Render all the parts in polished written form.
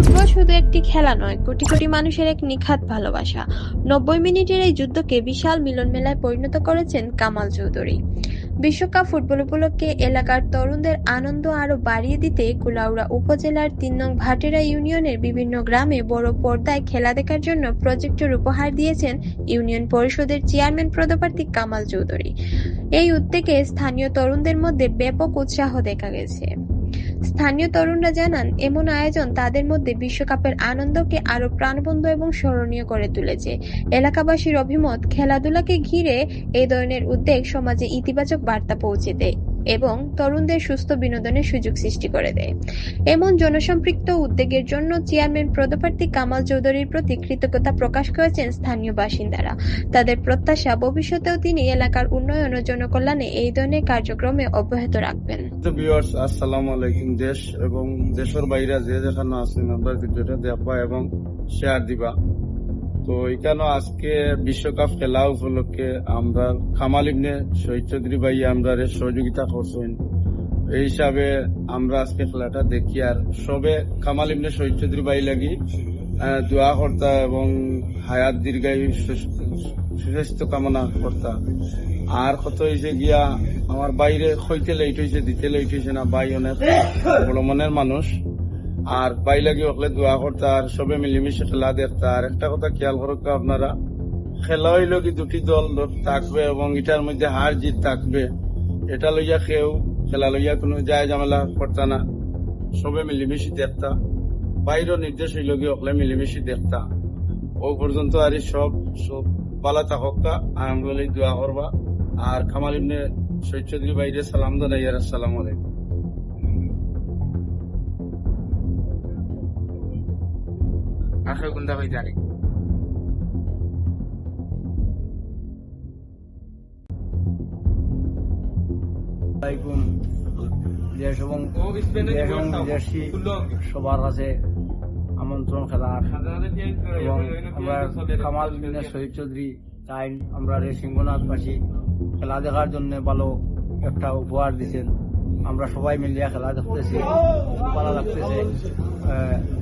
Football শুধু একটি খেলা নয়, কোটি কোটি মানুষের এক নিখাত ভালোবাসা। ৯০ মিনিটের এই যুদ্ধকে বিশাল মিলন মেলায় পরিণত করেছেন কামাল চৌধুরী। বিশ্বকাপ ফুটবল উপলক্ষে এলাকার তরুণদের আনন্দ আরও বাড়িয়ে দিতে কুলাউড়া উপজেলার ৩ নং ভাটেরা ইউনিয়নের বিভিন্ন গ্রামে বড় পর্দায় খেলা দেখার জন্য প্রজেক্টর উপহার দিয়েছেন ইউনিয়ন পরিষদের চেয়ারম্যান পদপ্রার্থী কামাল চৌধুরী। এই উদ্যোগে স্থানীয় তরুণদের মধ্যে ব্যাপক উৎসাহ দেখা গেছে। স্থানীয় তরুণরা জানান, এমন আয়োজন তাদের মধ্যে বিশ্বকাপের আনন্দকে আরো প্রাণবন্ত এবং স্মরণীয় করে তুলেছে। এলাকাবাসীর অভিমত, খেলাধুলাকে ঘিরে এই ধরনের উদ্যোগ সমাজে ইতিবাচক বার্তা পৌঁছে দেয় এবং তরুণদের সুস্থ বিনোদনের সুযোগ সৃষ্টি করে দেয়। এমন জনসম্পৃক্ত উদ্যোগের জন্য চেয়ারম্যান পদপ্রার্থী কামাল চৌধুরীর প্রতি কৃতজ্ঞতা প্রকাশ করেছেন স্থানীয় বাসিন্দারা। তাদের প্রত্যাশা, ভবিষ্যতেও তিনি এলাকার উন্নয়ন ও জনকল্যাণে এই ধরনের কার্যক্রমে অব্যাহত রাখবেন। আসসালামু আলাইকুম। দেশ এবং দেশের বাইরে যে যেখানে আছেন আমরা ভিডিওটা দেখবা এবং শেয়ার দিবা। তো এখানে আজকে বিশ্বকাপ খেলা উপলক্ষে আমরা কামাল ইবনে শহীদ চৌধুরী ভাই আমরা সহযোগিতা করছেন। এই হিসাবে আমরা আজকে খেলাটা দেখি আর সবে কামাল ইবনে শহীদ চৌধুরী ভাই লাগি দোয়া কর্তা এবং হায়াত দীর্ঘায়ু সুস্বাস্থ্য কামনা কর্তা। আর কত হয়েছে গিয়া আমার বাইরে হইতে লেট হয়েছে, দিতে লেট হয়েছে না। ভাই অনেক বড় মনের মানুষ আর ভাই লাগে ওখানে দোয়া করতে আর সবে মিলেমিশে খেলা দেখতে। আর একটা কথা খেয়াল করো আপনারা, খেলা হইল কি দুটি দল থাকবে এবং এটার মধ্যে হার জিত থাকবে। এটা লইয়া কেউ খেলা লইয়া কোনো যায় ঝামেলা করতা না, সবে মিলেমিশে দেখতা। বাইরেও নির্দেশ হইল কি ওখানে মিলেমিশে দেখতা। ও পর্যন্ত আর সব পালা থাকা আর আমরা দোয়া করবা। আর কামাল ইবনে শহীদ চৌধুরী ভাইরে সালাম জানাই। আসসালামু আলাইকুম। আখের গুন্দা ভাই জানি দেশ এবং বিদেশি সবার কাছে আমন্ত্রণ খেলার এবং আমরা কামাল ইবনে শহীদ চৌধুরী চাই আমরা সিংহনাথবাসী খেলা দেখার জন্য ভালো একটা উপহার দিচ্ছেন। আমরা সবাই মিলিয়া খেলা দেখতেছি, ভালো লাগতেছে।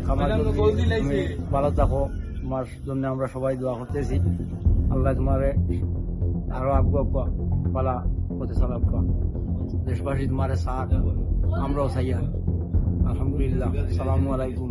কামাল চৌধুরী তুমি ভালো থাকো, তোমার জন্য আমরা সবাই দোয়া করতেছি। আল্লাহ তোমারে আরো আগুয়া পালা পথে চালাবা। দেশবাসী তোমারে সাথ আমরাও চাই। আলহামদুলিল্লাহ। আসসালামু আলাইকুম।